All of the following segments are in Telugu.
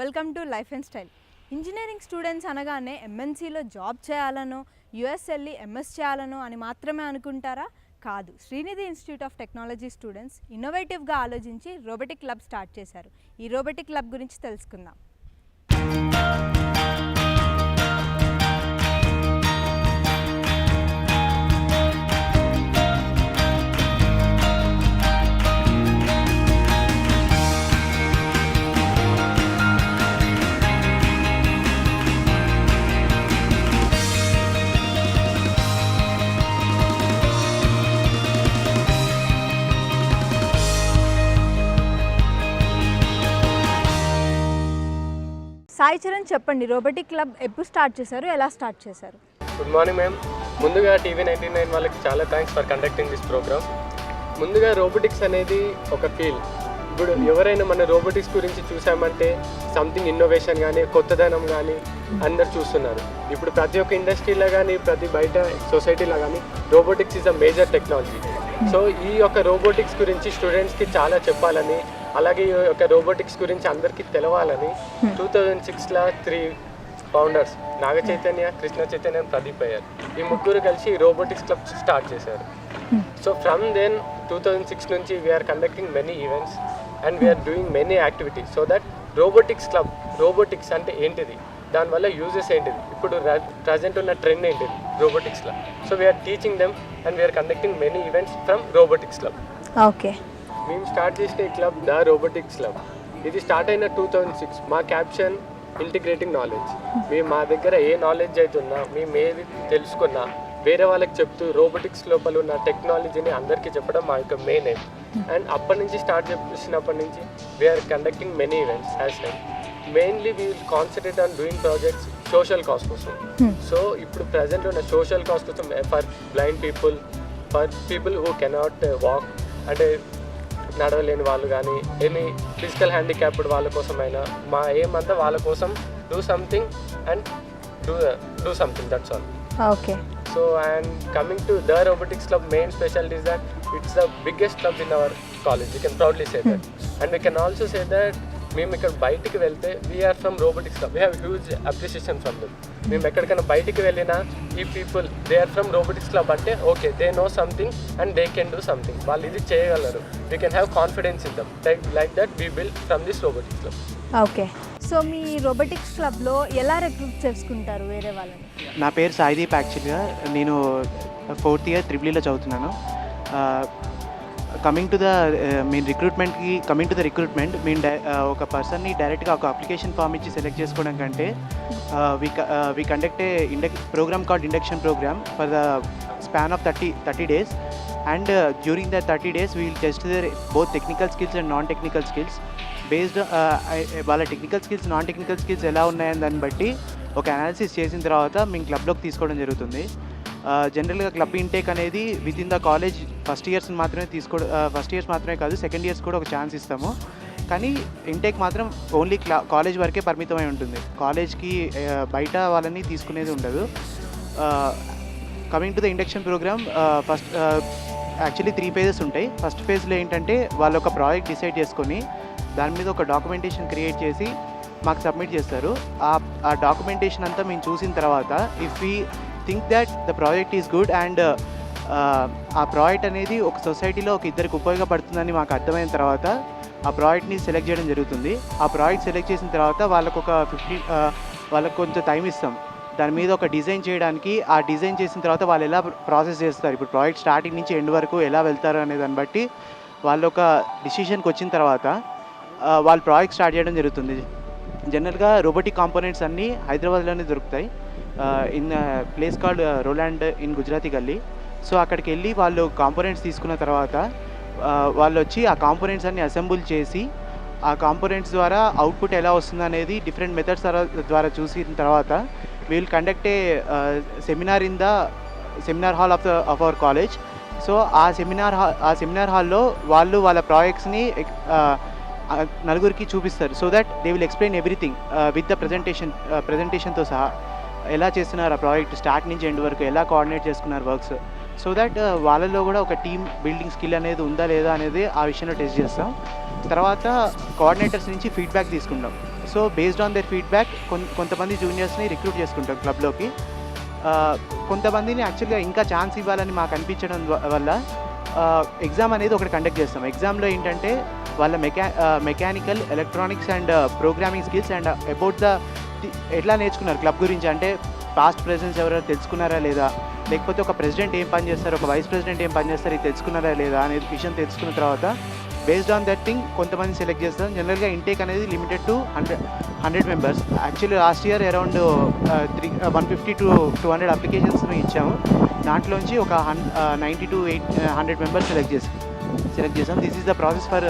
Welcome to life and style. Engineering students అనగానే ఎంఎన్సీలో జాబ్ చేయాలనో యుఎస్ వెళ్ళి ఎంఎస్ చేయాలనో అని మాత్రమే అనుకుంటారా? కాదు. Sreenidhi institute of technology students ఇన్నోవేటివ్గా ఆలోచించి రోబోటిక్ క్లబ్ స్టార్ట్ చేశారు. ఈ రోబోటిక్ క్లబ్ గురించి తెలుసుకుందాం. సాయి చరణ్, చెప్పండి, రోబోటిక్ క్లబ్ ఎప్పుడు స్టార్ట్ చేశారు, ఎలా స్టార్ట్ చేశారు? Good morning ma'am. ముందుగా TV99 వాళ్ళకి చాలా thanks for conducting this programme. ముందుగా రోబోటిక్స్ అనేది ఒక ఫీల్డ్. ఇప్పుడు ఎవరైనా మన రోబోటిక్స్ గురించి చూసామంటే సంథింగ్ ఇన్నోవేషన్ కానీ కొత్తదనం కానీ అందరు చూస్తున్నారు. ఇప్పుడు ప్రతి ఒక్క ఇండస్ట్రీలో కానీ ప్రతి బయట సొసైటీలో కానీ robotics is a major technology. So ఈ యొక్క రోబోటిక్స్ గురించి స్టూడెంట్స్కి చాలా చెప్పాలని, అలాగే ఈ యొక్క రోబోటిక్స్ గురించి అందరికీ తెలవాలని 2006లో 3 ఫౌండర్స్ నాగ చైతన్య, కృష్ణ చైతన్య, ప్రదీప్ అయ్యారు. ఈ ముగ్గురు కలిసి రోబోటిక్స్ క్లబ్ స్టార్ట్ చేశారు. సో ఫ్రమ్ దెన్ 2006 నుంచి we're conducting many events and we're doing many activities so that robotics club, robotics అంటే ఏంటిది, దానివల్ల యూజెస్ ఏంటిది, ఇప్పుడు ప్రజెంట్ ఉన్న ట్రెండ్ ఏంటిది రోబోటిక్స్లో. So we are teaching them and we are conducting many events from robotics club. Okay, మేము స్టార్ట్ చేసిన ఈ క్లబ్ ద రోబోటిక్స్ క్లబ్. ఇది స్టార్ట్ అయిన 2006. మా క్యాప్షన్ ఇంటిగ్రేటింగ్ నాలెడ్జ్. మేము మా దగ్గర ఏ నాలెడ్జ్ అవుతున్నా, మేము ఏది తెలుసుకున్నా వేరే వాళ్ళకి చెప్తూ రోబోటిక్స్ లోపల ఉన్న టెక్నాలజీని అందరికీ చెప్పడం మా యొక్క మెయిన్ ఎయిమ్. అండ్ అప్పటి నుంచి స్టార్ట్ చేసినప్పటి నుంచి we're conducting many events as well. Mainly we will concentrate on doing projects social cause కోసం. సో ఇప్పుడు ప్రజెంట్ ఉన్న సోషల్ కాజ్ కోసం for blind people, for people who cannot walk, అంటే నడవలేని వాళ్ళు కానీ ఎనీ ఫిజికల్ హ్యాండిక్యాప్డ్ వాళ్ళ కోసమైనా మా ఎయిమ్ అంతా వాళ్ళ కోసం do something and do something, that's all. Okay. So and coming to the robotics club, main specialty is that it's the biggest club in our college. We can proudly say that. And we can also say that మేము ఇక్కడ బయటికి వెళ్తే we are from robotics club. We have huge appreciation from them. మేము ఎక్కడికైనా బయటికి వెళ్ళినా ఈ people they are from robotics club అంటే okay, they know something and they can do something, వాళ్ళు ఇది చేయగలరు. We can have confidence in them. Like that we build from this robotics club. Okay. So మీ రోబోటిక్స్ క్లబ్లో ఎలా రిక్రూట్ చేసుకుంటారు వేరే వాళ్ళని? నా పేరు సాయిదీప్. యాక్చువల్గా నేను 4th ఇయర్ త్రిబులీలో చదువుతున్నాను. కమింగ్ టు ద రిక్రూట్మెంట్ మేము ఒక పర్సన్ని డైరెక్ట్గా ఒక అప్లికేషన్ ఫామ్ ఇచ్చి సెలెక్ట్ చేసుకోవడం కంటే we conduct a program called induction program for the span of 30 days. And during the 30 days we will test their both technical skills and non technical skills. Based వాళ్ళ technical skills, non technical skills ఎలా ఉన్నాయని దాన్ని బట్టి ఒక అనాలిసిస్ చేసిన తర్వాత మేము క్లబ్లోకి తీసుకోవడం జరుగుతుంది. జనరల్గా క్లబ్ ఇంటేక్ అనేది with in the college first years మాత్రమే కాదు, సెకండ్ ఇయర్స్ కూడా ఒక ఛాన్స్ ఇస్తాము. కానీ ఇంటేక్ మాత్రం ఓన్లీ కాలేజ్ వరకే పరిమితమై ఉంటుంది. కాలేజ్కి బయట వాళ్ళని తీసుకునేది ఉండదు. Coming to the induction programme, first actually 3 phases ఉంటాయి. ఫస్ట్ ఫేజ్లో ఏంటంటే వాళ్ళు ఒక ప్రాజెక్ట్ డిసైడ్ చేసుకొని దాని మీద ఒక డాక్యుమెంటేషన్ క్రియేట్ చేసి మాకు సబ్మిట్ చేస్తారు. ఆ డాక్యుమెంటేషన్ అంతా మేము చూసిన తర్వాత if we think that the project is good and ఆ ప్రాజెక్ట్ అనేది ఒక సొసైటీలో ఒక ఇద్దరికి ఉపయోగపడుతుందని మాకు అర్థమైన తర్వాత ఆ ప్రాజెక్ట్ని సెలెక్ట్ చేయడం జరుగుతుంది. ఆ ప్రాజెక్ట్ సెలెక్ట్ చేసిన తర్వాత వాళ్ళకు కొంచెం టైం ఇస్తాం దాని మీద ఒక డిజైన్ చేయడానికి. ఆ డిజైన్ చేసిన తర్వాత వాళ్ళు ఎలా ప్రాసెస్ చేస్తారు, ఇప్పుడు ప్రాజెక్ట్ స్టార్టింగ్ నుంచి ఎండ్ వరకు ఎలా వెళ్తారు అనే దాన్ని బట్టి వాళ్ళు ఒక డిసిషన్కి వచ్చిన తర్వాత వాళ్ళు ప్రాజెక్ట్ స్టార్ట్ చేయడం జరుగుతుంది. జనరల్గా రోబోటిక్ కాంపోనెంట్స్ అన్నీ హైదరాబాద్లోనే దొరుకుతాయి, in place called Roland in Gujarati గల్లీ. సో అక్కడికి వెళ్ళి వాళ్ళు కాంపోనెంట్స్ తీసుకున్న తర్వాత వాళ్ళు వచ్చి ఆ కాంపోనెంట్స్ అన్ని అసెంబుల్ చేసి ఆ కాంపోనెంట్స్ ద్వారా అవుట్పుట్ ఎలా వస్తుంది అనేది డిఫరెంట్ మెథడ్స్ ద్వారా చూసిన తర్వాత we'll conduct a seminar in the seminar hall of our college. So ఆ సెమినార్ హాల్లో వాళ్ళు వాళ్ళ ప్రాజెక్ట్స్ని నలుగురికి చూపిస్తారు. So that they will explain everything with the ప్రజెంటేషన్తో సహా ఎలా చేస్తున్నారు ఆ ప్రాజెక్ట్ స్టార్ట్ నుంచి ఎండ్ వరకు, ఎలా కోఆర్డినేట్ చేసుకున్నారు వర్క్స్. సో దట్ వాళ్ళలో కూడా ఒక టీమ్ బిల్డింగ్ స్కిల్ అనేది ఉందా లేదా అనేది ఆ విషయంలో టెస్ట్ చేస్తాం. తర్వాత కోఆర్డినేటర్స్ నుంచి ఫీడ్బ్యాక్ తీసుకుంటాం. So based on their feedback కొంతమంది జూనియర్స్ని రిక్రూట్ చేసుకుంటాం క్లబ్లోకి. కొంతమందిని యాక్చువల్గా ఇంకా ఛాన్స్ ఇవ్వాలని మాకు అనిపించడం వల్ల ఎగ్జామ్ అనేది ఒకటి కండక్ట్ చేస్తాం. ఎగ్జామ్లో ఏంటంటే వాళ్ళ mechanical, electronics and programming skills and about ఎట్లా నేర్చుకున్నారు క్లబ్ గురించి, అంటే పాస్ట్ ప్రెసిడెంట్స్ ఎవరైనా తెలుసుకున్నారా లేదా, లేకపోతే ఒక ప్రెసిడెంట్ ఏం పని చేస్తారు, ఒక వైస్ ప్రెసిడెంట్ ఏం పని చేస్తారు, ఇది తెలుసుకున్నారా లేదా అనే విషయం తెలుసుకున్న తర్వాత బేస్డ్ ఆన్ దట్ థింగ్ కొంతమంది సెలెక్ట్ చేస్తాం. జనరల్గా ఇంటేక్ అనేది limited to 100 members. Actually last year around 150 to 200 అప్లికేషన్స్ని ఇచ్చాము. దాంట్లోంచి ఒక 90 to 100 మెంబర్స్ సెలెక్ట్ చేసాం. This is the process for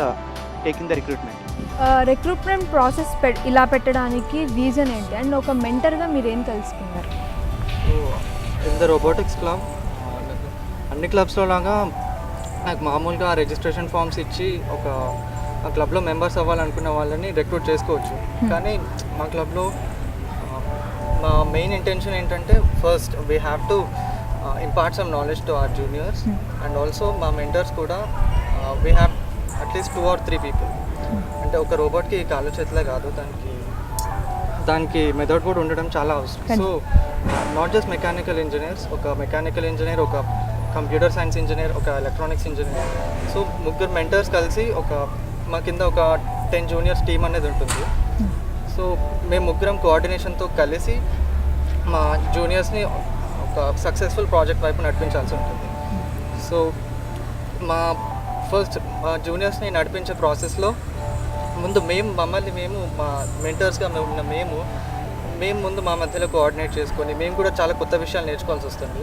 taking the recruitment. Recruitment process ఇలా పెట్టడానికి రీజన్ ఏంటి, అండ్ ఒక మెంటర్గా మీరు ఏం తెలుసుకున్నారు? ఇన్ ద రోబోటిక్స్ క్లబ్ అన్ని క్లబ్స్లో లాగా నాకు మామూలుగా రిజిస్ట్రేషన్ ఫామ్స్ ఇచ్చి ఒక క్లబ్లో మెంబర్స్ అవ్వాలనుకున్న వాళ్ళని రిక్రూట్ చేసుకోవచ్చు. కానీ మా క్లబ్లో మా మెయిన్ ఇంటెన్షన్ ఏంటంటే first we have to impart some knowledge to our juniors and also మా మెంటర్స్ కూడా we have at least 2 or 3 people. అంటే ఒక రోబోట్కి కాళ్ళు చేతులే కాదు, దానికి మెథడ్ కూడా ఉండడం చాలా అవసరం. So not just mechanical engineers, ఒక మెకానికల్ ఇంజనీర్, ఒక కంప్యూటర్ సైన్స్ ఇంజనీర్, ఒక ఎలక్ట్రానిక్స్ ఇంజనీర్. సో ముగ్గురు మెంటర్స్ కలిసి మా కింద ఒక 10 జూనియర్స్ టీమ్ అనేది ఉంటుంది. సో మేము ముగ్గురం కోఆర్డినేషన్తో కలిసి మా జూనియర్స్ని ఒక సక్సెస్ఫుల్ ప్రాజెక్ట్ వైపు నడిపించాల్సి ఉంటుంది. సో మా జూనియర్స్ని నడిపించే ప్రాసెస్లో ముందు మమ్మల్ని మేము మా మెంటర్స్గా ఉన్న మేము ముందు మా మధ్యలో కోఆర్డినేట్ చేసుకొని మేము కూడా చాలా కొత్త విషయాలు నేర్చుకోవాల్సి వస్తుంది.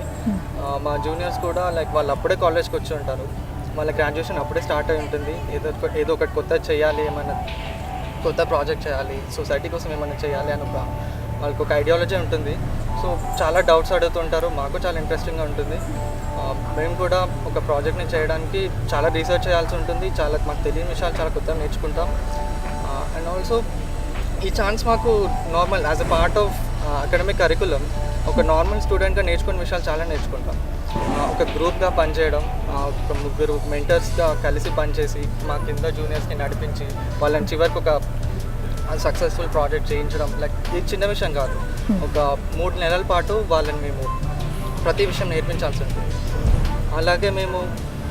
మా జూనియర్స్ కూడా లైక్ వాళ్ళు అప్పుడే కాలేజ్కి వచ్చి ఉంటారు, వాళ్ళ గ్రాడ్యుయేషన్ అప్పుడే స్టార్ట్ అయి ఉంటుంది. ఏదో ఒకటి కొత్త చేయాలి, ఏమైనా కొత్త ప్రాజెక్ట్ చేయాలి, సొసైటీ కోసం ఏమైనా చేయాలి అని వాళ్ళకి ఒక ఐడియాలజీ ఉంటుంది. సో చాలా డౌట్స్ అడుగుతుంటారు, మాకు చాలా ఇంట్రెస్టింగ్గా ఉంటుంది. మేము కూడా ఒక ప్రాజెక్ట్ని చేయడానికి చాలా రీసెర్చ్ చేయాల్సి ఉంటుంది, మాకు తెలియని విషయాలు చాలా కొత్తగా నేర్చుకుంటాం. అండ్ ఆల్సో ఈ ఛాన్స్ మాకు normal as a part of academic curriculum ఒక నార్మల్ స్టూడెంట్గా నేర్చుకునే విషయాలు చాలా నేర్చుకుంటాం. ఒక గ్రూప్గా పనిచేయడం, ఒక ముగ్గురు మెంటర్స్గా కలిసి పనిచేసి మా కింద జూనియర్స్ని నడిపించి వాళ్ళని చివరికి ఒక సక్సెస్ఫుల్ ప్రాజెక్ట్ చేయించడం లైక్ ఇది చిన్న విషయం కాదు. ఒక 3 నెలల పాటు వాళ్ళని మేము ప్రతి విషయం నేర్పించాల్సి ఉంటుంది. అలాగే మేము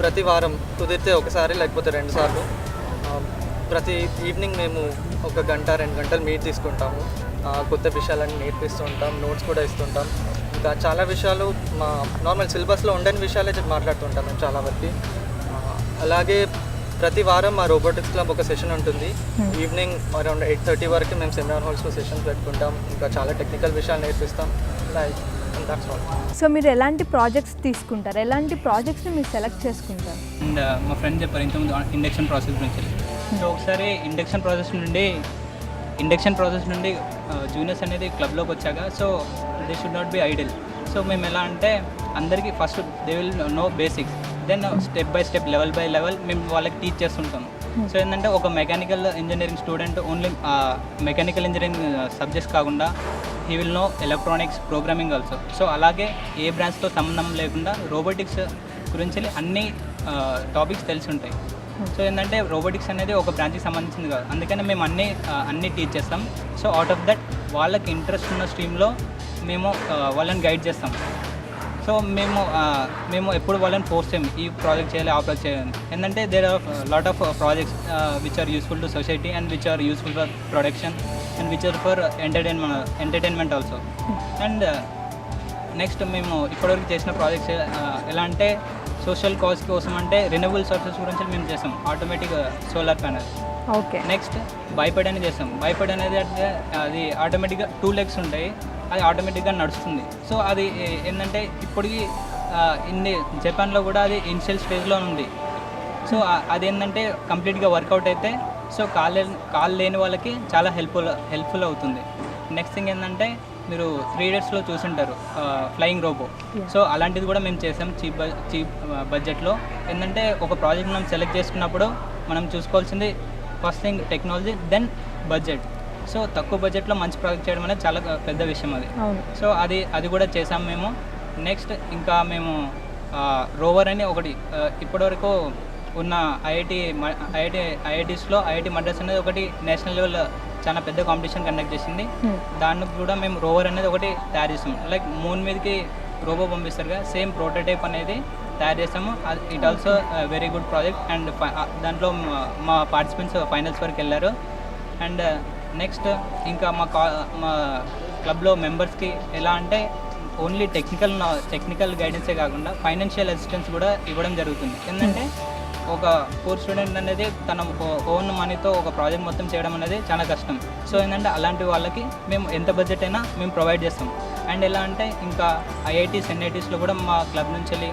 ప్రతి వారం కుదిరితే ఒకసారి లేకపోతే 2 సార్లు ప్రతి ఈవినింగ్ మేము 1 గంట 2 గంటలు మీట్ తీసుకుంటాము. కొత్త విషయాలన్నీ నేర్పిస్తూ ఉంటాం, నోట్స్ కూడా ఇస్తుంటాం. ఇంకా చాలా విషయాలు మా నార్మల్ సిలబస్లో ఉండని విషయాలే మాట్లాడుతుంటాం మేము చాలా వరకు. అలాగే ప్రతి వారం మా రోబోటిక్స్ క్లబ్ ఒక సెషన్ ఉంటుంది. ఈవినింగ్ అరౌండ్ 8:30 వరకు మేము సెమినార్ హాల్స్లో సెషన్స్ పెట్టుకుంటాం. ఇంకా చాలా టెక్నికల్ విషయాలు నేర్పిస్తాం. Like that's all. సో మీరు ఎలాంటి ప్రాజెక్ట్స్ తీసుకుంటారు, ఎలాంటి ప్రాజెక్ట్స్ని మీరు సెలెక్ట్ చేసుకుంటారు? అండ్ మా ఫ్రెండ్ చెప్పారు ఇంతకుముందు ఇండక్షన్ ప్రాసెస్ గురించి. సో ఒకసారి ఇండక్షన్ ప్రాసెస్ నుండి జూనియర్స్ అనేది క్లబ్లోకి వచ్చాక so they should not be idle. So మేము ఎలా అంటే అందరికీ first they will know basics, then step by step level by level మేము వాళ్ళకి టీచ్ చేస్తుంటాం. సో ఏంటంటే ఒక mechanical engineering student only mechanical engineering subjects కాకుండా he will know electronics, programming also. So అలాగే ఏ బ్రాంచ్తో సంబంధం లేకుండా రోబోటిక్స్ గురించి అన్ని టాపిక్స్ తెలిసి ఉంటాయి. సో ఏంటంటే రోబోటిక్స్ అనేది ఒక బ్రాంచ్కి సంబంధించింది కాదు, అందుకని మేము అన్నీ టీచ్ చేస్తాం. సో అవుట్ ఆఫ్ దట్ వాళ్ళకి ఇంట్రెస్ట్ ఉన్న స్ట్రీమ్లో మేము వాళ్ళని గైడ్ చేస్తాం. సో మేము ఎప్పుడు వాళ్ళని ఫోర్స్ చేయం ఈ ప్రాజెక్ట్ చేయాలి ఆ ప్రాజెక్ట్ చేయాలి. ఏంటంటే there are lot of projects which are useful to society and which are useful for production and which are for entertainment also. And next మేము ఇప్పటివరకు చేసిన ప్రాజెక్ట్స్ ఎలా అంటే సోషల్ కాజ్ కోసం అంటే రెన్యూవబుల్ సోర్సెస్ గురించి మేము చేస్తాం. Automatic solar panel. Okay. Next biped అని చేస్తాం. బైపెడ్ అనేది అంటే అది ఆటోమేటిక్గా 2 legs ఉంటాయి, అది ఆటోమేటిక్గా నడుస్తుంది. సో అది ఏంటంటే ఇప్పటికి జపాన్లో కూడా అది ఇనిషియల్ స్టేజ్లో ఉంది. సో అది ఏంటంటే కంప్లీట్గా వర్కౌట్ అయితే సో కాళ్ళు లేని వాళ్ళకి చాలా హెల్ప్ఫుల్ అవుతుంది. నెక్స్ట్ థింగ్ ఏంటంటే మీరు 3 Idiotsలో చూసుంటారు ఫ్లయింగ్ రోబో. సో అలాంటిది కూడా మేము చేసాం చీప్ బడ్జెట్లో. ఏంటంటే ఒక ప్రాజెక్ట్ మనం సెలెక్ట్ చేసుకున్నప్పుడు మనం చూసుకోవాల్సింది first thing technology, then budget. So తక్కువ బడ్జెట్లో మంచి ప్రాజెక్ట్ చేయడం అనేది చాలా పెద్ద విషయం అది. సో అది కూడా చేసాం మేము. నెక్స్ట్ ఇంకా మేము రోవర్ అని ఒకటి ఇప్పటివరకు ఉన్న ఐఐటీస్లో ఐఐటి మద్రాస్ అనేది ఒకటి నేషనల్ లెవెల్ చాలా పెద్ద కాంపిటీషన్ కండక్ట్ చేసింది. దానికి కూడా మేము రోవర్ అనేది ఒకటి తయారు చేసాం. లైక్ మూన్ మీదకి రోబో పంపిస్తారుగా, సేమ్ ప్రోటోటైప్ అనేది తయారు చేసాము. It also very good project. And దాంట్లో మా పార్టిసిపెంట్స్ ఫైనల్స్ వరకు వెళ్ళారు. అండ్ నెక్స్ట్ ఇంకా మా క్లబ్లో మెంబర్స్కి ఎలా అంటే ఓన్లీ టెక్నికల్ గైడెన్సే కాకుండా ఫైనాన్షియల్ అసిస్టెన్స్ కూడా ఇవ్వడం జరుగుతుంది. ఏంటంటే ఒక పూర్ స్టూడెంట్ అనేది తన ఓన్ మనీతో ఒక ప్రాజెక్ట్ మొత్తం చేయడం అనేది చాలా కష్టం. సో ఏంటంటే అలాంటి వాళ్ళకి మేము ఎంత బడ్జెట్ అయినా మేము ప్రొవైడ్ చేస్తాం. అండ్ ఎలా అంటే ఇంకా ఐఐటీస్ ఎన్ఐటీస్లో కూడా మా క్లబ్ నుంచి వెళ్ళి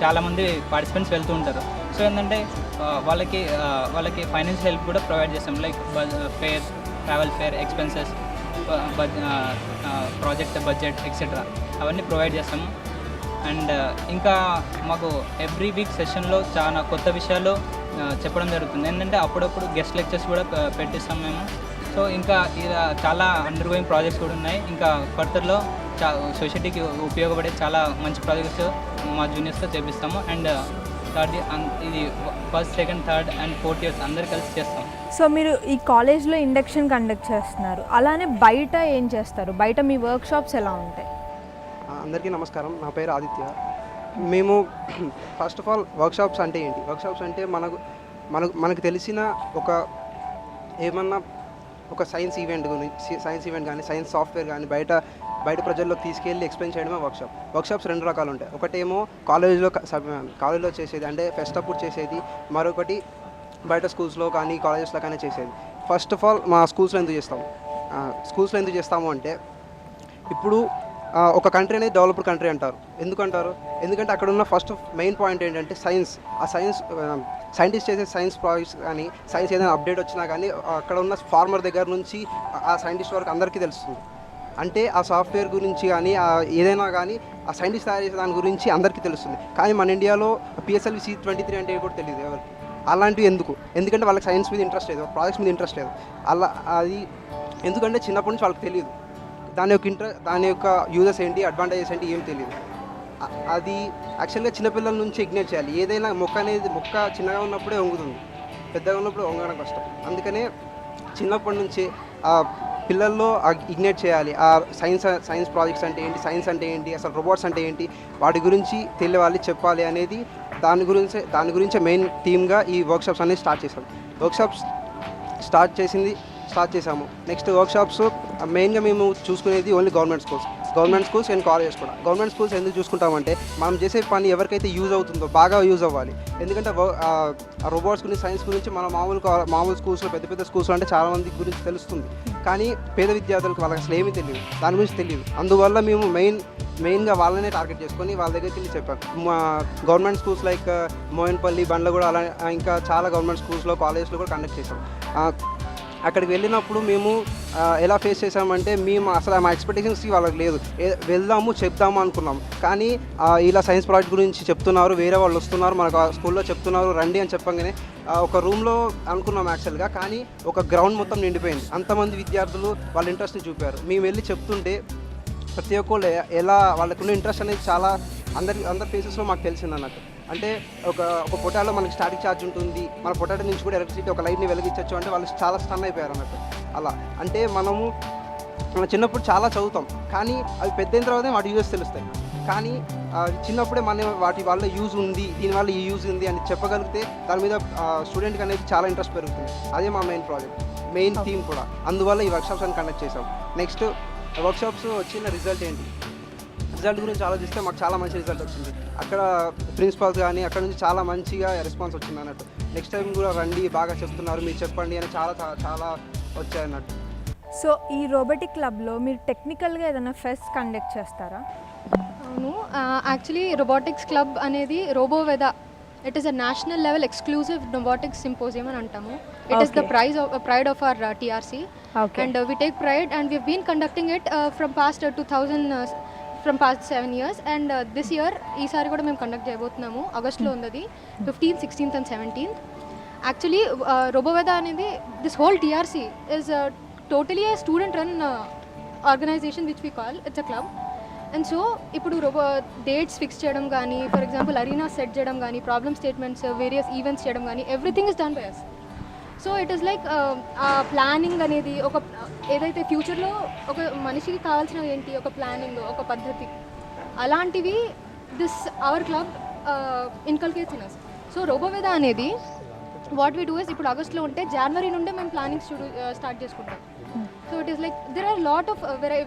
చాలామంది పార్టిసిపెంట్స్ వెళ్తూ ఉంటారు. సో ఏంటంటే వాళ్ళకి ఫైనాన్షియల్ హెల్ప్ కూడా ప్రొవైడ్ చేస్తాం. Like fair, travel fair, expenses, project budget etcetera అవన్నీ ప్రొవైడ్ చేస్తాము. అండ్ ఇంకా మాకు ఎవ్రీ వీక్ సెషన్లో చాలా కొత్త విషయాలు చెప్పడం జరుగుతుంది. ఏంటంటే అప్పుడప్పుడు గెస్ట్ లెక్చర్స్ కూడా పెట్టిస్తాం మేము. సో ఇంకా ఇలా చాలా అండర్ గోయింగ్ ప్రాజెక్ట్స్ కూడా ఉన్నాయి. ఇంకా ఫర్దర్లో సొసైటీకి ఉపయోగపడే చాలా మంచి ప్రాజెక్ట్స్ మా జూనియర్స్తో చేపిస్తాము. అండ్ ఇది first, second, third and fourth years అందరు కలిసి చేస్తాం. సో మీరు ఈ కాలేజ్లో ఇండక్షన్ కండక్ట్ చేస్తున్నారు, అలానే బయట ఏం చేస్తారు? బయట మీ వర్క్షాప్స్ ఎలా ఉంటాయి? అందరికీ నమస్కారం. నా పేరు ఆదిత్య. మేము ఫస్ట్ ఆఫ్ ఆల్ వర్క్షాప్స్ అంటే ఏంటి? వర్క్షాప్స్ అంటే మనకు తెలిసిన ఏమన్నా ఒక సైన్స్ ఈవెంట్ కానీ సైన్స్ సాఫ్ట్వేర్ కానీ బయట ప్రజల్లోకి తీసుకెళ్ళి ఎక్స్ప్లెయిన్ చేయడమే వర్క్షాప్. వర్క్షాప్స్ 2 రకాలు ఉంటాయి. ఒకటేమో కాలేజ్లో చేసేది, అంటే ఫెస్ట్ అప్పుడు చేసేది. మరొకటి బయట స్కూల్స్లో కానీ కాలేజెస్లో కానీ చేసేది. ఫస్ట్ ఆఫ్ ఆల్ మా స్కూల్స్లో ఎందుకు చేస్తాము అంటే, ఇప్పుడు ఒక కంట్రీ అనేది డెవలప్డ్ కంట్రీ అంటారు. ఎందుకంటారు? ఎందుకంటే అక్కడ ఉన్న ఫస్ట్ మెయిన్ పాయింట్ ఏంటంటే సైన్స్. సైంటిస్ట్ చేసే సైన్స్ ప్రాజెక్ట్స్ కానీ సైన్స్ ఏదైనా అప్డేట్ వచ్చినా కానీ అక్కడ ఉన్న ఫార్మర్ దగ్గర నుంచి ఆ సైంటిస్ట్ వరకు అందరికీ తెలుస్తుంది. అంటే ఆ సాఫ్ట్వేర్ గురించి కానీ ఏదైనా కానీ ఆ సైంటిస్ట్ తయారు చేసే దాని గురించి అందరికీ తెలుస్తుంది. కానీ మన ఇండియాలో PSLV C23 అంటే కూడా తెలియదు ఎవరికి. అలాంటివి ఎందుకంటే వాళ్ళకి సైన్స్ మీద ఇంట్రెస్ట్ లేదు, ప్రాజెక్ట్స్ మీద ఇంట్రెస్ట్ లేదు. అది ఎందుకంటే చిన్నప్పటి నుంచి వాళ్ళకి తెలియదు దాని యొక్క యూజెస్ ఏంటి, అడ్వాంటేజెస్ ఏంటి ఏం తెలియదు. అది యాక్చువల్గా చిన్నపిల్లల నుంచి ఇగ్నేట్ చేయాలి. ఏదైనా మొక్క చిన్నగా ఉన్నప్పుడే వంగుతుంది, పెద్దగా ఉన్నప్పుడు వంగడం కష్టం. అందుకనే చిన్నప్పటి నుంచి పిల్లల్లో ఇగ్నేట్ చేయాలి. ఆ సైన్స్ ప్రాజెక్ట్స్ అంటే ఏంటి, సైన్స్ అంటే ఏంటి, అసలు రోబోట్స్ అంటే ఏంటి, వాటి గురించి తెలియాలి, చెప్పాలి అనేది దాని గురించే మెయిన్ థీమ్గా ఈ వర్క్షాప్స్ అనేది వర్క్షాప్స్ స్టార్ట్ చేసాము. నెక్స్ట్ వర్క్షాప్స్ మెయిన్గా మేము చూసుకునేది only government schools and colleges కూడా. గవర్నమెంట్ స్కూల్స్ ఎందుకు చూసుకుంటామంటే, మనం చేసే పని ఎవరికైతే యూజ్ అవుతుందో బాగా యూజ్ అవ్వాలి. ఎందుకంటే రోబోట్స్ గురించి, సైన్స్ గురించి మన మామూలు స్కూల్స్లో, పెద్ద స్కూల్స్లో అంటే చాలామంది గురించి తెలుస్తుంది. కానీ పేద విద్యార్థులకు వాళ్ళకి అసలు ఏమీ తెలియదు, దాని గురించి తెలియదు. అందువల్ల మేము మెయిన్గా వాళ్ళనే టార్గెట్ చేసుకొని వాళ్ళ దగ్గరికి వెళ్ళి చెప్పాను. మా గవర్నమెంట్ స్కూల్స్ లైక్ మోయన్పల్లి, బండ్లగూడ, అలా ఇంకా చాలా గవర్నమెంట్ స్కూల్స్లో, కాలేజెస్లో కూడా కండక్ట్ చేసాం. అక్కడికి వెళ్ళినప్పుడు మేము ఎలా ఫేస్ చేసామంటే, మేము అసలు మా ఎక్స్పెక్టేషన్స్ వాళ్ళకి లేదు. చెప్దాము అనుకున్నాం. కానీ ఇలా సైన్స్ ప్రాజెక్ట్ గురించి చెప్తున్నారు, వేరే వాళ్ళు వస్తున్నారు, మనకు స్కూల్లో చెప్తున్నారు, రండి అని చెప్పగానే ఒక రూమ్లో అనుకున్నాం యాక్చువల్గా. కానీ ఒక గ్రౌండ్ మొత్తం నిండిపోయింది. అంతమంది విద్యార్థులు వాళ్ళ ఇంట్రెస్ట్ని చూపారు. మేము వెళ్ళి చెప్తుంటే ప్రతి ఒక్కళ్ళు ఎలా వాళ్ళకున్న ఇంట్రెస్ట్ అనేది చాలా అందరి ఫేసెస్లో మాకు తెలిసింది అన్నట్టు. అంటే ఒక పొటాలో మనకి స్టాటిక్ ఛార్జ్ ఉంటుంది, మన పొటాటో నుంచి కూడా ఎలక్ట్రిసిటీ ఒక లైట్ని వెలిగించవచ్చు అంటే వాళ్ళు చాలా స్టన్ అయిపోయారు అన్నట్టు. అలా అంటే మన చిన్నప్పుడు చాలా చదువుతాం, కానీ అవి పెద్ద అయిన తర్వాతే వాటి యూజెస్ తెలుస్తాయి. కానీ చిన్నప్పుడే వాటి వల్ల యూజ్ ఉంది, దీనివల్ల ఈ యూజ్ ఉంది అని చెప్పగలిగితే దాని మీద స్టూడెంట్కి అనేది చాలా ఇంట్రెస్ట్ పెరుగుతుంది. అదే మా మెయిన్ థీమ్ కూడా. అందువల్ల ఈ వర్క్షాప్స్ అని కండక్ట్ చేసాం. నెక్స్ట్ వర్క్షాప్స్ వచ్చిన రిజల్ట్ గురించి ఆలోచిస్తే మాకు చాలా మంచి రిజల్ట్ వచ్చింది. అక్కడ ప్రిన్సిపాల్స్ కానీ అక్కడ నుంచి చాలా మంచిగా రెస్పాన్స్ వచ్చింది అన్నట్టు. నెక్స్ట్ టైం కూడా రండి, బాగా చెప్తున్నారు, మీరు చెప్పండి అని చాలా వచ్చాయి అన్నట్టు. సో ఈ రోబోటిక్ క్లబ్లో మీరు టెక్నికల్గా ఏదైనా ఫెస్ట్ కండక్ట్ చేస్తారా? అవును, యాక్చువల్లీ రోబోటిక్స్ క్లబ్ అనేది Robovedha, it is a national level exclusive robotics symposium అని అంటాము. It is the pride of our TRC. And we take pride and we been conducting it from past 7 years. And this year ఈసారి కూడా మేము కండక్ట్ చేయబోతున్నాము. ఆగస్ట్లో ఉంది, 15th, 16th and 17th. Actually Roboveda అనేది this whole TRC is totally a student run organisation which we call it's a club. And so ఇప్పుడు డేట్స్ ఫిక్స్ చేయడం కానీ, ఫర్ ఎగ్జాంపుల్ అరీనా సెట్ చేయడం కానీ, ప్రాబ్లమ్ స్టేట్మెంట్స్, వేరియస్ ఈవెంట్స్ చేయడం కానీ, everything is done by us. So it is like ఆ ప్లానింగ్ అనేది ఒక ఏదైతే ఫ్యూచర్లో ఒక మనిషికి కావాల్సినవి ఏంటి, ఒక ప్లానింగ్, ఒక పద్ధతి, అలాంటివి this our club inculcates in us. So Roboveda అనేది వాట్ వీ డూ ఇస్, ఇప్పుడు ఆగస్ట్లో ఉంటే జనవరి నుండే మేము ప్లానింగ్ స్టార్ట్ చేసుకుంటాం. So it is like there are lot of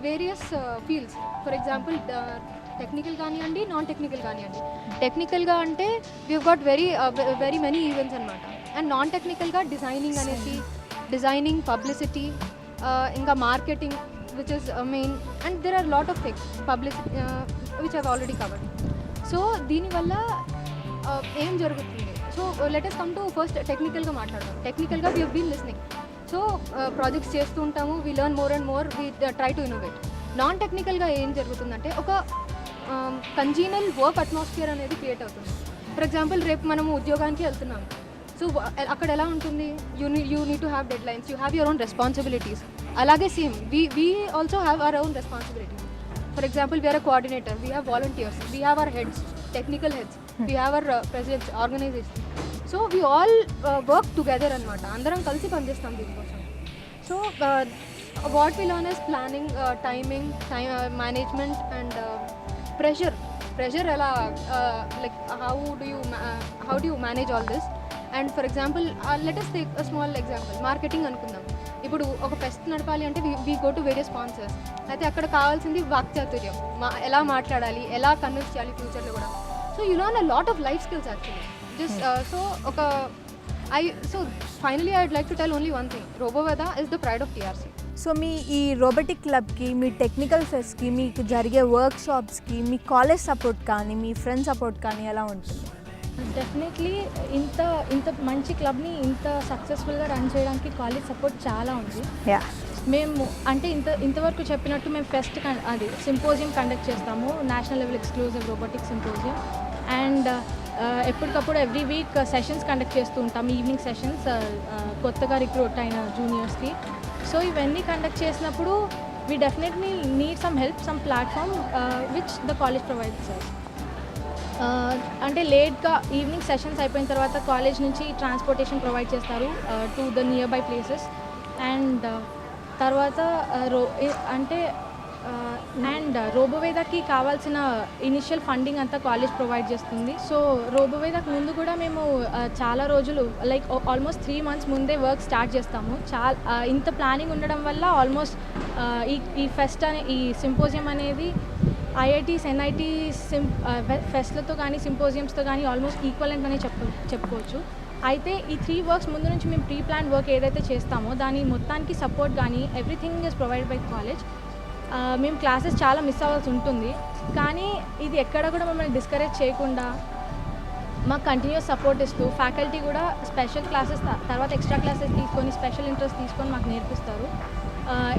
various fields. For example technical కానివ్వండి, నాన్ టెక్నికల్ కానివ్వండి. టెక్నికల్గా అంటే we got very many events అనమాట. అండ్ నాన్ టెక్నికల్గా డిజైనింగ్ అనేసి, డిజైనింగ్, పబ్లిసిటీ, ఇంకా marketing which is main. And there are lot of things publicity which have already covered. So దీనివల్ల ఏం జరుగుతుంది? So let us come to first టెక్నికల్గా మాట్లాడదాం. టెక్నికల్గా we have been listening. So projects చేస్తూ ఉంటాము, we learn more and more, we try to innovate. Non టెక్నికల్గా ఏం జరుగుతుందంటే ఒక కంజీనల్ వర్క్ అట్మాస్ఫియర్ అనేది క్రియేట్ అవుతుంది. ఫర్ ఎగ్జాంపుల్ రేపు మనము ఉద్యోగానికి వెళ్తున్నాము. సో అక్కడ ఎలా ఉంటుంది, you need to have deadlines, you have your own responsibilities. అలాగే same we also have our own responsibilities. For example we are a coordinator, we have volunteers, we have our heads, technical heads, we have our presidents, organization. So we all work together అనమాట. అందరం కలిసి పనిచేస్తాం దీనికోసం. So what we learn is planning, timing, management and pressure ఎలా, like how do you manage all this. And for example let us take a small example, marketing అనుకుందాం. ఇప్పుడు ఒక ఫెస్ట్ నడపాలి అంటే we go to various sponsors. అయితే అక్కడ కావాల్సింది వాక్చాతుర్యం, ఎలా మాట్లాడాలి, ఎలా కన్విన్స్ చేయాలి ఫ్యూచర్లో కూడా. So you learn a lot of life skills actually. Just so finally I would like to tell only one thing, Roboveda is the pride of TRC. So మీ ఈ రోబోటిక్ క్లబ్కి, మీ టెక్నికల్ ఫెస్ట్కి, మీకు జరిగే వర్క్ షాప్స్కి మీ కాలేజ్ సపోర్ట్ కానీ, మీ ఫ్రెండ్ సపోర్ట్ కానీ ఎలా ఉంటుంది? డెఫినెట్లీ ఇంత మంచి క్లబ్ని ఇంత సక్సెస్ఫుల్గా రన్ చేయడానికి కాలేజ్ సపోర్ట్ చాలా ఉంది. మేము అంటే ఇంతవరకు చెప్పినట్టు మేము ఫెస్ట్ అది సింపోజియం కండక్ట్ చేస్తాము, national level exclusive robotic symposium. And ఎప్పటికప్పుడు ఎవ్రీ వీక్ సెషన్స్ కండక్ట్ చేస్తూ ఉంటాము, ఈవినింగ్ సెషన్స్ కొత్తగా రిక్రూట్ అయిన జూనియర్స్కి. సో ఇవన్నీ కండక్ట్ చేసినప్పుడు we definitely need some help, some platform which the college provides us. అంటే లేట్గా ఈవినింగ్ సెషన్స్ అయిపోయిన తర్వాత కాలేజ్ నుంచి ట్రాన్స్పోర్టేషన్ ప్రొవైడ్ చేస్తారు to the near by places. And తర్వాత అండ్ రోబోవేదాకి కావాల్సిన ఇనిషియల్ ఫండింగ్ అంతా కాలేజ్ ప్రొవైడ్ చేస్తుంది. సో రోబోవేదాకి ముందు కూడా మేము చాలా రోజులు లైక్ ఆల్మోస్ట్ 3 months ముందే వర్క్ స్టార్ట్ చేస్తాము. ఇంత ప్లానింగ్ ఉండడం వల్ల ఆల్మోస్ట్ ఈ ఫెస్ట్ ఈ సింపోజియం అనేది ఐఐటీస్, ఎన్ఐటీస్ ఫెస్ట్లతో కానీ సింపోజియమ్స్తో కానీ ఆల్మోస్ట్ ఈక్వలెంట్ అనే చెప్పుకోవచ్చు. అయితే ఈ 3 works ముందు నుంచి మేము ప్రీ ప్లాన్ వర్క్ ఏదైతే చేస్తామో దాని మొత్తానికి సపోర్ట్ కానీ everything is provide by college. మేము క్లాసెస్ చాలా మిస్ అవ్వాల్సి ఉంటుంది, కానీ ఇది ఎక్కడ కూడా మమ్మల్ని డిస్కరేజ్ చేయకుండా మాకు కంటిన్యూస్ సపోర్ట్ ఇస్తూ ఫ్యాకల్టీ కూడా స్పెషల్ క్లాసెస్ తర్వాత ఎక్స్ట్రా క్లాసెస్ తీసుకొని స్పెషల్ ఇంట్రెస్ట్ తీసుకొని మాకు నేర్పిస్తారు.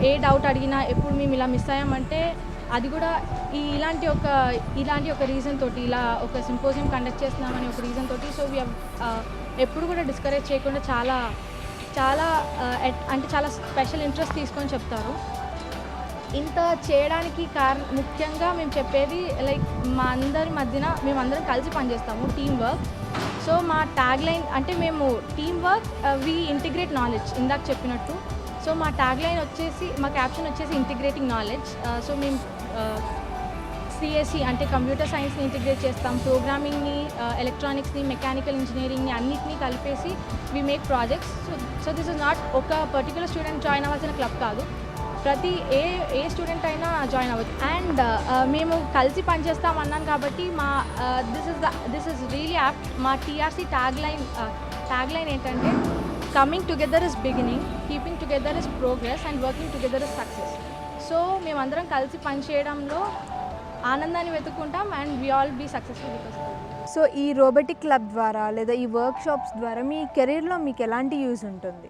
ఏ డౌట్ అడిగినా ఎప్పుడు మేము ఇలా మిస్ అయ్యామంటే అది కూడా ఇలాంటి ఒక రీజన్ తోటి, ఇలా ఒక సింపోజియం కండక్ట్ చేస్తున్నామని ఒక రీజన్ తోటి. సో ఎప్పుడు కూడా డిస్కరేజ్ చేయకుండా చాలా అంటే చాలా స్పెషల్ ఇంట్రెస్ట్ తీసుకొని చెప్తారు. ఇంత చేయడానికి ముఖ్యంగా మేము చెప్పేది లైక్ మా అందరి మధ్యన మేమందరం కలిసి పనిచేస్తాము, టీమ్ వర్క్. సో మా ట్యాగ్ లైన్ అంటే మేము team work we integrate knowledge, ఇందాక చెప్పినట్టు. సో మా ట్యాగ్ లైన్ వచ్చేసి, మా క్యాప్షన్ వచ్చేసి ఇంటిగ్రేటింగ్ నాలెడ్జ్. సో మేము సిఎస్సి అంటే కంప్యూటర్ సైన్స్ని ఇంటిగ్రేట్ చేస్తాం, ప్రోగ్రామింగ్ని, ఎలక్ట్రానిక్స్ని, మెకానికల్ ఇంజనీరింగ్ని అన్నిటినీ కలిపేసి we make projects. So this is not ఒక పర్టికులర్ స్టూడెంట్ జాయిన్ అవ్వాల్సిన క్లబ్ కాదు, ప్రతి ఏ స్టూడెంట్ అయినా జాయిన్ అవ్వచ్చు. అండ్ మేము కలిసి పనిచేస్తాం అన్నాను కాబట్టి దిస్ ఇస్ రియలీ యాప్ట్. మా టీఆర్సీ ట్యాగ్ లైన్ ఏంటంటే coming together is beginning, keeping together is progress and working together is success. So మేమందరం కలిసి పనిచేయడంలో ఆనందాన్ని వెతుక్కుంటాం and we all be successful because. So ఈ రోబోటిక్ క్లబ్ ద్వారా లేదా ఈ వర్క్ షాప్స్ ద్వారా మీ కెరీర్లో మీకు ఎలాంటి యూజ్ ఉంటుంది?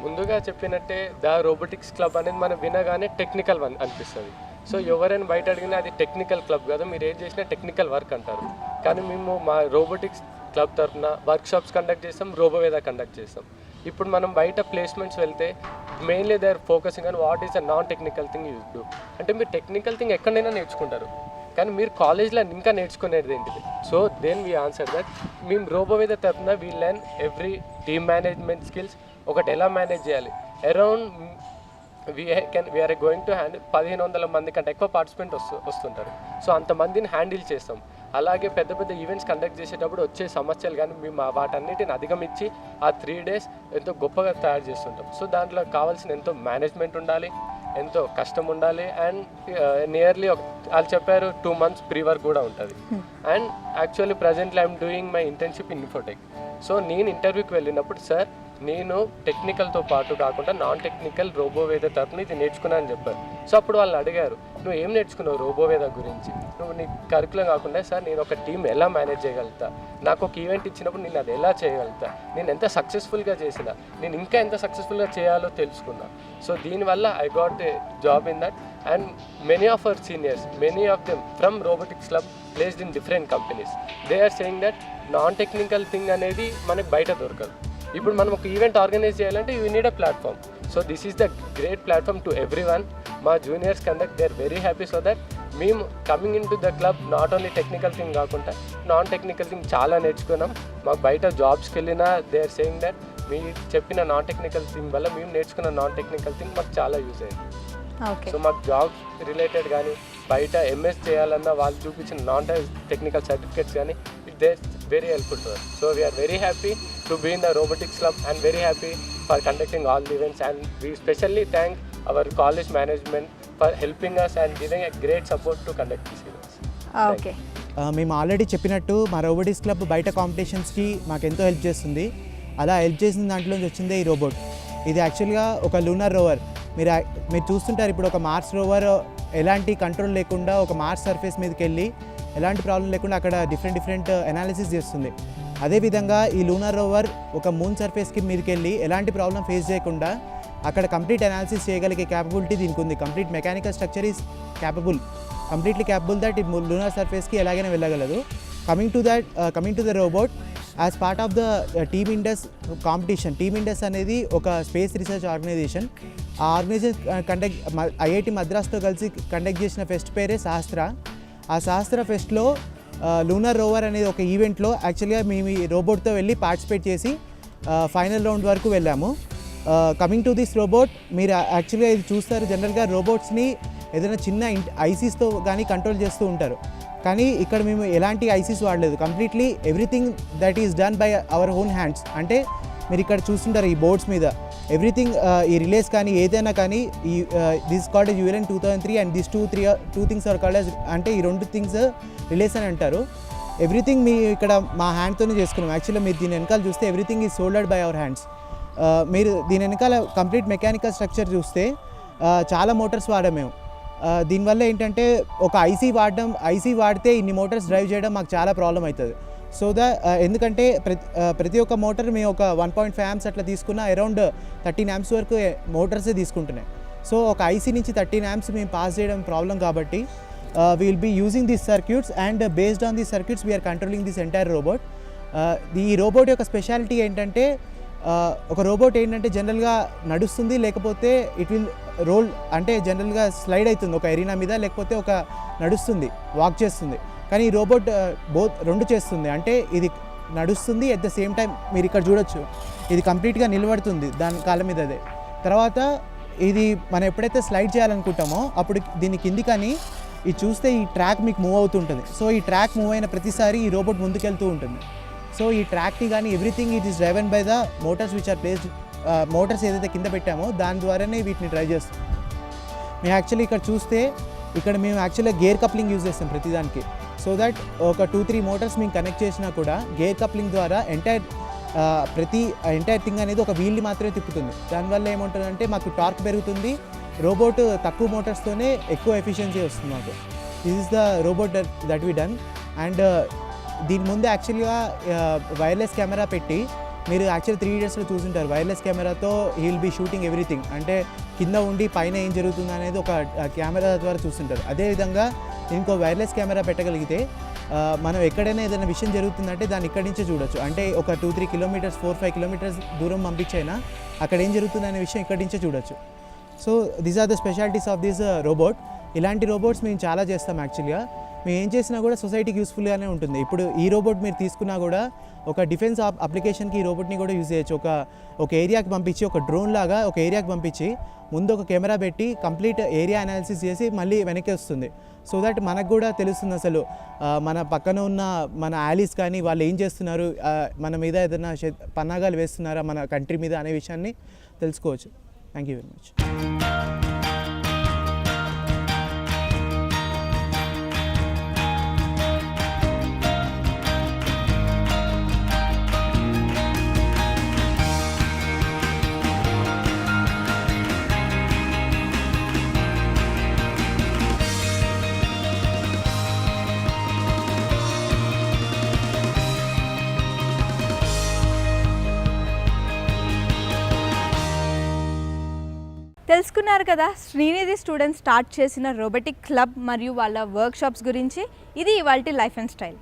ముందుగా చెప్పినట్టే ద రోబోటిక్స్ క్లబ్ అనేది మనం వినగానే టెక్నికల్ వన్ అనిపిస్తుంది. సో ఎవరైనా బయట అడిగినా అది టెక్నికల్ క్లబ్ కదా, మీరు ఏం చేసినా టెక్నికల్ వర్క్ అంటారు. కానీ మేము మా రోబోటిక్స్ క్లబ్ తరఫున వర్క్ షాప్స్ కండక్ట్ చేస్తాం, రోబోవేద కండక్ట్ చేస్తాం. ఇప్పుడు మనం బయట ప్లేస్మెంట్స్ వెళ్తే mainly they are focusing on what is a non technical thing you do. అంటే మీరు టెక్నికల్ థింగ్ ఎక్కడైనా నేర్చుకుంటారు, కానీ మీరు కాలేజ్లో ఇంకా నేర్చుకునేది ఏంటిది? So then we answer that మేము రోబోవేద తరఫున we learn every team management skills, ఒకటి ఎలా మేనేజ్ చేయాలి. Around we're going to handle 1500 మంది కంటే ఎక్కువ పార్టిసిపెంట్ వస్తుంటారు. సో అంతమందిని హ్యాండిల్ చేస్తాం. అలాగే పెద్ద పెద్ద ఈవెంట్స్ కండక్ట్ చేసేటప్పుడు వచ్చే సమస్యలు కానీ మేము వాటన్నిటిని అధిగమించి ఆ 3 days ఎంతో గొప్పగా తయారు చేస్తుంటాం. సో దాంట్లో కావాల్సిన ఎంతో మేనేజ్మెంట్ ఉండాలి, ఎంతో కష్టం ఉండాలి, అండ్ నియర్లీ వాళ్ళు చెప్పారు 2 months ప్రీ వర్క్ కూడా ఉంటుంది. And actually presently I'm doing my internship in Infotech. So నేను ఇంటర్వ్యూకి వెళ్ళినప్పుడు సార్ నేను టెక్నికల్తో పాటు కాకుండా నాన్ టెక్నికల్ రోబోవేద తరఫున ఇది నేర్చుకున్నాను చెప్పారు. సో అప్పుడు వాళ్ళు అడిగారు, నువ్వు ఏం నేర్చుకున్నావు రోబోవేద గురించి? నువ్వు నీ కరికులం కాకుండా సార్ నేను ఒక టీం ఎలా మేనేజ్ చేయగలుగుతా, నాకు ఒక ఈవెంట్ ఇచ్చినప్పుడు నేను అది ఎలా చేయగలుగుతా, నేను ఎంత సక్సెస్ఫుల్గా చేసిన, నేను ఇంకా ఎంత సక్సెస్ఫుల్గా చేయాలో తెలుసుకున్నా. సో దీనివల్ల I got a job in that. And many of our seniors, many of them from robotics club placed in different companies, they are saying that non technical thing అనేది మనకు బయట దొరకదు. ఇప్పుడు మనం ఒక ఈవెంట్ ఆర్గనైజ్ చేయాలంటే you need a platform. So this is the great platform to everyone. మా juniors conduct they are very happy. So that మేము coming in to the club not only technical thing కాకుండా నాన్ టెక్నికల్ థింగ్ చాలా నేర్చుకున్నాం. మాకు బయట జాబ్స్కి వెళ్ళినా దే ఆర్ సేయింగ్ దట్ మీ చెప్పిన నాన్ టెక్నికల్ థింగ్ వల్ల మేము నేర్చుకున్న నాన్ టెక్నికల్ థింగ్ మాకు చాలా యూజ్ అయింది. ఓకే. సో మాకు జాబ్ రిలేటెడ్ కానీ బయట ఎంఎస్ చేయాలన్నా వాళ్ళు చూపించిన నాన్ టెక్నికల్ సర్టిఫికేట్స్ కానీ they very helpful to us. So we are very happy to be in the robotics club and very happy for conducting all the events, and we especially thank our college management for helping us and giving a great support to conduct these events. Okay. మేము ఆల్రెడీ చెప్పినట్టు మా రోబోటిక్స్ క్లబ్ బయట కాంపిటీషన్స్కి మాకు ఎంతో హెల్ప్ చేస్తుంది. అలా హెల్ప్ చేసిన దాంట్లోంచి వచ్చిందే ఈ రోబోట్. ఇది యాక్చువల్గా ఒక లూనర్ రోవర్. మీరు చూస్తుంటారు ఇప్పుడు ఒక మార్స్ రోవర్ ఎలాంటి కంట్రోల్ లేకుండా ఒక మార్స్ సర్ఫేస్ మీదకి వెళ్ళి ఎలాంటి ప్రాబ్లం లేకుండా అక్కడ డిఫరెంట్ అనాలిసిస్ చేస్తుంది. అదేవిధంగా ఈ లూనర్ రోవర్ ఒక మూన్ సర్ఫేస్కి మీదకి వెళ్ళి ఎలాంటి ప్రాబ్లం ఫేస్ చేయకుండా అక్కడ కంప్లీట్ అనాలిసిస్ చేయగలిగే క్యాపబిలిటీ దీనికి ఉంది. Complete mechanical structure is completely capable that ఈ లూనర్ సర్ఫేస్కి ఎలాగైనా వెళ్ళగలదు. Coming to the robot, as part of the team Indus competition. Team Indus అనేది ఒక స్పేస్ రీసెర్చ్ ఆర్గనైజేషన్. ఆ ఆర్గనైజేషన్ ఐఐటి మద్రాస్తో కలిసి కండక్ట్ చేసిన ఫెస్ట్ పేరే సహస్ర. ఆ సహస్ర ఫెస్ట్లో లూనర్ రోవర్ అనేది ఒక ఈవెంట్లో యాక్చువల్గా మేము ఈ రోబోట్తో వెళ్ళి పార్టిసిపేట్ చేసి ఫైనల్ రౌండ్ వరకు వెళ్ళాము. కమింగ్ టు దిస్ రోబోట్, మీరు యాక్చువల్గా ఇది చూస్తారు, జనరల్గా రోబోట్స్ని ఏదైనా చిన్న ఐసీస్తో కానీ కంట్రోల్ చేస్తూ ఉంటారు. కానీ ఇక్కడ మేము ఎలాంటి ఐసీస్ వాడలేదు. Completely everything that is done by our own hands. అంటే మీరు ఇక్కడ చూస్తుంటారు ఈ బోర్డ్స్ మీద ఎవ్రీథింగ్, ఈ రిలేస్ కానీ ఏదైనా కానీ ఈ this called ULN 2003 and this two things are called అంటే ఈ 2 థింగ్స్ రిలేస్ అని అంటారు. ఎవ్రీథింగ్ మీ ఇక్కడ మా హ్యాండ్తోనే చేసుకున్నాం. యాక్చువల్గా మీరు దీని వెనకాల చూస్తే everything is soldered by our hands. మీరు దీని వెనకాల కంప్లీట్ మెకానికల్ స్ట్రక్చర్ చూస్తే చాలా మోటార్స్ వాడాం మేము. దీనివల్ల ఏంటంటే ఒక ఐసీ వాడితే ఇన్ని మోటార్స్ డ్రైవ్ చేయడం మాకు చాలా ప్రాబ్లం అవుతుంది. సో ఎందుకంటే ప్రతి ఒక్క మోటార్ మేము ఒక 1.5 amps అట్లా తీసుకున్న అరౌండ్ 13 amps వరకు మోటార్సే తీసుకుంటున్నాయి. సో ఒక ఐసీ నుంచి 13 amps మేము పాస్ చేయడం ప్రాబ్లం కాబట్టి we will be using these circuits, and based on these circuits we are controlling this entire robot. ఈ రోబోట్ యొక్క స్పెషాలిటీ ఏంటంటే ఒక రోబోట్ ఏంటంటే జనరల్గా నడుస్తుంది, లేకపోతే ఇట్ విల్ రోల్, అంటే జనరల్గా స్లైడ్ అవుతుంది ఒక ఎరీనా మీద, లేకపోతే ఒక నడుస్తుంది, వాక్ చేస్తుంది. కానీ ఈ రోబోట్ రెండు చేస్తుంది. అంటే ఇది నడుస్తుంది, అట్ ద సేమ్ టైం మీరు ఇక్కడ చూడొచ్చు ఇది కంప్లీట్గా నిలబడుతుంది దాని కాళ్ళ మీద. అదే తర్వాత ఇది మనం ఎప్పుడైతే స్లైడ్ చేయాలనుకుంటామో అప్పుడు దీని కింది కానీ ఇది చూస్తే ఈ ట్రాక్ మీకు మూవ్ అవుతుంటుంది. సో ఈ ట్రాక్ మూవ్ అయిన ప్రతిసారి ఈ రోబోట్ ముందుకెళ్తూ ఉంటుంది. సో ఈ ట్రాక్ని కానీ everything it is driven by the motors which are placed. Motors ఏదైతే కింద పెట్టామో దాని ద్వారానే వీటిని డ్రైవ్ చేస్తాం. మేము యాక్చువల్లీ ఇక్కడ చూస్తే ఇక్కడ మేము యాక్చువల్గా గేర్ కప్లింగ్ యూజ్ చేస్తాం ప్రతిదానికి. సో దట్ ఒక 2-3 మోటార్స్ మేము కనెక్ట్ చేసినా కూడా గేర్ కప్లింగ్ ద్వారా ఎంటైర్ థింగ్ అనేది ఒక వీల్ని మాత్రమే తిప్పుతుంది. దానివల్ల ఏముంటుందంటే మాకు టార్క్ పెరుగుతుంది, రోబోట్ తక్కువ మోటార్స్తోనే ఎక్కువ ఎఫిషియన్సీ వస్తుంది మాకు. This is the robot that we done. And దీని ముందు యాక్చువల్గా వైర్లెస్ కెమెరా పెట్టి మీరు యాక్చువల్ 3 Idiotస్లో చూసుంటారు. వైర్లెస్ కెమెరాతో he will be shooting everything, అంటే కింద ఉండి పైన ఏం జరుగుతుంది అనేది ఒక కెమెరా ద్వారా చూస్తుంటారు. అదేవిధంగా ఇంకో వైర్లెస్ కెమెరా పెట్టగలిగితే మనం ఎక్కడైనా ఏదైనా విషయం జరుగుతుందంటే దాన్ని ఇక్కడి నుంచే చూడొచ్చు. అంటే ఒక 2-3 kilometers 4-5 kilometers దూరం పంపించైనా అక్కడ ఏం జరుగుతుంది అనే విషయం ఇక్కడి నుంచే చూడొచ్చు. So these are the specialities of this robot. ఇలాంటి రోబోట్స్ మేము చాలా చేస్తాం యాక్చువల్గా. మేము ఏం చేసినా కూడా సొసైటీకి యూస్ఫుల్గానే ఉంటుంది. ఇప్పుడు ఈ రోబోట్ మీరు తీసుకున్నా కూడా ఒక డిఫెన్స్ అప్లికేషన్కి ఈ రోబోట్ని కూడా యూజ్ చేయొచ్చు. ఒక ఏరియాకి పంపించి, ఒక డ్రోన్ లాగా ఒక ఏరియాకి పంపించి ముందు ఒక కెమెరా పెట్టి కంప్లీట్ ఏరియా అనాలిసిస్ చేసి మళ్ళీ వెనక్కి వస్తుంది. సో దట్ మనకు కూడా తెలుస్తుంది అసలు మన పక్కన ఉన్న మన యాలీస్ కానీ వాళ్ళు ఏం చేస్తున్నారు, మన మీద ఏదైనా పన్నాగాలు వేస్తున్నారా మన కంట్రీ మీద అనే విషయాన్ని తెలుసుకోవచ్చు. Thank you very much. తెలుసుకున్నారు కదా శ్రీనిధి స్టూడెంట్స్ స్టార్ట్ చేసిన రోబోటిక్ క్లబ్ మరియు వాళ్ళ వర్క్షాప్స్ గురించి. ఇది ఇవాల్టి లైఫ్ అండ్ స్టైల్.